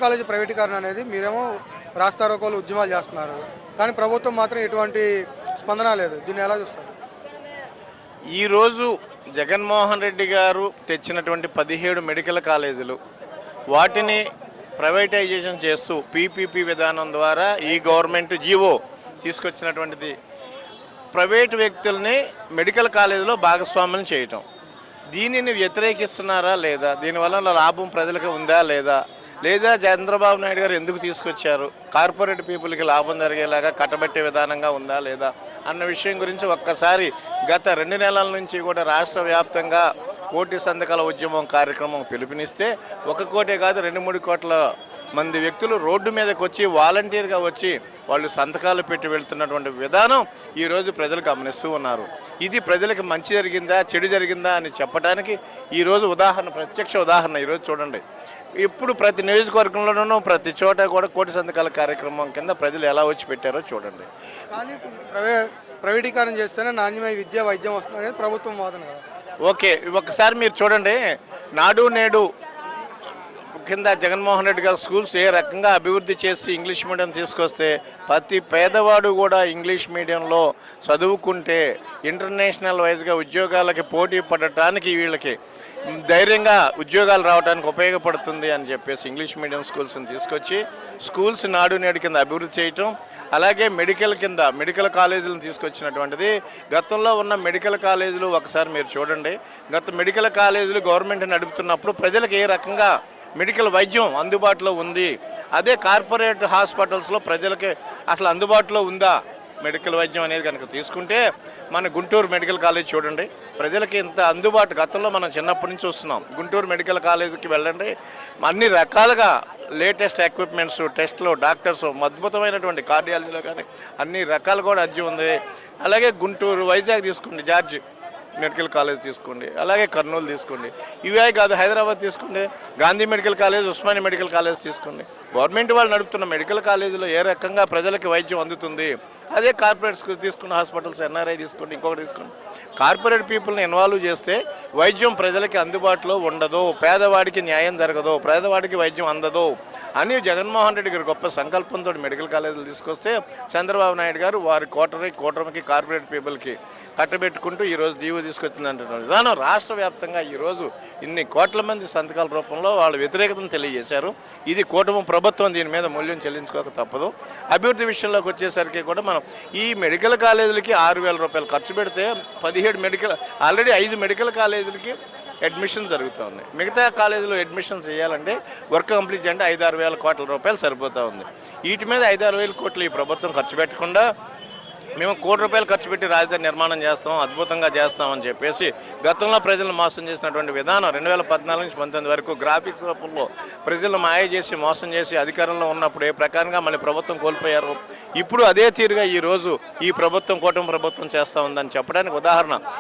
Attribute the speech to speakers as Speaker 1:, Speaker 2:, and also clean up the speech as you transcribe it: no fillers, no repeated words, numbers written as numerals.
Speaker 1: College ప్రైవేటీకరణ అనేది మీరేమో రాస్తారోకోలు ఉద్యమాలు చేస్తున్నారు, కానీ ప్రభుత్వం మాత్రం ఎటువంటి స్పందన లేదు. దీన్ని ఎలా చూస్తారు?
Speaker 2: ఈరోజు జగన్మోహన్ రెడ్డి గారు తెచ్చినటువంటి 17 మెడికల్ కాలేజీలు వాటిని ప్రైవేటైజేషన్ చేస్తూ పీపీపీ విధానం ద్వారా ఈ గవర్నమెంట్ జీవో తీసుకొచ్చినటువంటిది ప్రైవేటు వ్యక్తుల్ని మెడికల్ కాలేజీలో భాగస్వామ్యం చేయటం. దీనిని వ్యతిరేకిస్తున్నారా లేదా, దీనివల్ల లాభం ప్రజలకు ఉందా లేదా, లేదా చంద్రబాబు నాయుడు గారు ఎందుకు తీసుకొచ్చారు, కార్పొరేట్ పీపుల్కి లాభం జరిగేలాగా కట్టబెట్టే విధానంగా ఉందా లేదా అన్న విషయం గురించి ఒక్కసారి గత 2 నెలల నుంచి కూడా రాష్ట్ర వ్యాప్తంగా కోటి సంతకాల ఉద్యమం కార్యక్రమం పిలుపునిస్తే 1 కోటే కాదు 2-3 కోట్ల మంది వ్యక్తులు రోడ్డు మీదకి వచ్చి వాలంటీర్గా వచ్చి వాళ్ళు సంతకాలు పెట్టి వెళ్తున్నటువంటి విధానం ఈరోజు ప్రజలు గమనిస్తూ ఉన్నారు. ఇది ప్రజలకు మంచి జరిగిందా చెడు జరిగిందా అని చెప్పడానికి ఈరోజు ప్రత్యక్ష ఉదాహరణ ఈరోజు చూడండి. ఇప్పుడు ప్రతి నియోజకవర్గంలోనూ ప్రతి చోట కూడా కోటి సంతకాల కార్యక్రమం కింద ప్రజలు ఎలా వచ్చి పెట్టారో చూడండి.
Speaker 1: కానీ ప్రైవేటీకరణ చేస్తేనే నాణ్యమైన విద్య వైద్యం వస్తుంది అనేది ప్రభుత్వం వాదన కదా.
Speaker 2: ఓకే, ఒకసారి మీరు చూడండి, నాడు నేడు కింద జగన్మోహన్ రెడ్డి గారు స్కూల్స్ ఏ రకంగా అభివృద్ధి చేసి ఇంగ్లీష్ మీడియం తీసుకొస్తే ప్రతి పేదవాడు కూడా ఇంగ్లీష్ మీడియంలో చదువుకుంటే ఇంటర్నేషనల్ వైజ్గా ఉద్యోగాలకి పోటీ పడటానికి వీళ్ళకి ధైర్యంగా ఉద్యోగాలు రావడానికి ఉపయోగపడుతుంది అని చెప్పేసి ఇంగ్లీష్ మీడియం స్కూల్స్ని తీసుకొచ్చి స్కూల్స్ నాడు నేడు కింద అభివృద్ధి చేయటం, అలాగే మెడికల్ కాలేజీలను తీసుకొచ్చినటువంటిది. గతంలో ఉన్న మెడికల్ కాలేజీలు ఒకసారి మీరు చూడండి, గత మెడికల్ కాలేజీలు గవర్నమెంట్ నడుపుతున్నప్పుడు ప్రజలకు ఏ రకంగా మెడికల్ వైద్యం అందుబాటులో ఉంది, అదే కార్పొరేట్ హాస్పిటల్స్లో ప్రజలకి అసలు అందుబాటులో ఉందా మెడికల్ వైద్యం అనేది కనుక తీసుకుంటే మన గుంటూరు మెడికల్ కాలేజ్ చూడండి, ప్రజలకి ఇంత అందుబాటు గతంలో మనం చిన్నప్పటి నుంచి వస్తున్నాం. గుంటూరు మెడికల్ కాలేజీకి వెళ్ళండి, అన్ని రకాలుగా లేటెస్ట్ ఎక్విప్మెంట్స్, టెస్ట్లు, డాక్టర్స్, అద్భుతమైనటువంటి కార్డియాలజీలో కానీ అన్ని రకాలు కూడా అద్దె ఉంది. అలాగే గుంటూరు వైజాగ్ తీసుకోండి, జార్జ్ మెడికల్ కాలేజ్ తీసుకోండి, అలాగే కర్నూలు తీసుకోండి, ఇవే కాదు హైదరాబాద్ తీసుకోండి, Gandhi medical college, Osmania medical college తీసుకోండి. గవర్నమెంట్ వాళ్ళు నడుపుతున్న మెడికల్ కాలేజీలో ఏ రకంగా ప్రజలకి వైద్యం అందుతుంది, అదే కార్పొరేట్స్ తీసుకున్న హాస్పిటల్స్ ఎన్ఆర్ఐ తీసుకోండి, ఇంకొకటి తీసుకోండి, కార్పొరేట్ పీపుల్ని ఇన్వాల్వ్ చేస్తే వైద్యం ప్రజలకి అందుబాటులో ఉండదు, పేదవాడికి న్యాయం జరగదు, పేదవాడికి వైద్యం అందదు అని జగన్మోహన్ రెడ్డి గారు గొప్ప సంకల్పంతో మెడికల్ కాలేజీలు తీసుకొస్తే చంద్రబాబు నాయుడు గారు వారి కూటమికి కార్పొరేట్ పీపుల్కి కట్టబెట్టుకుంటూ ఈరోజు జీవో తీసుకొచ్చిందంటున్నారు విధానం రాష్ట్ర వ్యాప్తంగా ఈరోజు ఇన్ని కోట్ల మంది సంతకాల రూపంలో వాళ్ళ వ్యతిరేకతను తెలియజేశారు. ఇది కూటమి ప్రభుత్వం దీని మీద మూల్యం చెల్లించుకోక తప్పదు. అభివృద్ధి విషయంలోకి వచ్చేసరికి కూడా మనం ఈ మెడికల్ కాలేజీలకి 6,000 రూపాయలు ఖర్చు పెడితే 17 ఆల్రెడీ 5 మెడికల్ కాలేజీలకి అడ్మిషన్ జరుగుతూ ఉన్నాయి. మిగతా కాలేజీలో అడ్మిషన్స్ చేయాలంటే వర్క్ కంప్లీట్ అంటే 5-6 వేల కోట్ల రూపాయలు సరిపోతూ ఉంది. వీటి మీద 5-6 వేల కోట్లు ఈ ప్రభుత్వం ఖర్చు పెట్టకుండా మేము 1 కోటి రూపాయలు ఖర్చు పెట్టి రాజధాని నిర్మాణం చేస్తాం, అద్భుతంగా చేస్తామని చెప్పేసి గతంలో ప్రజలను మోసం చేసినటువంటి విధానం 2014 నుంచి 2019 వరకు గ్రాఫిక్స్ రూపంలో ప్రజలను మాయ చేసి మోసం చేసి అధికారంలో ఉన్నప్పుడు ఏ ప్రకారంగా మళ్ళీ ప్రభుత్వం కోల్పోయారు, ఇప్పుడు అదే తీరుగా ఈరోజు ఈ ప్రభుత్వం కూటమి ప్రభుత్వం చేస్తూ ఉందని చెప్పడానికి ఉదాహరణ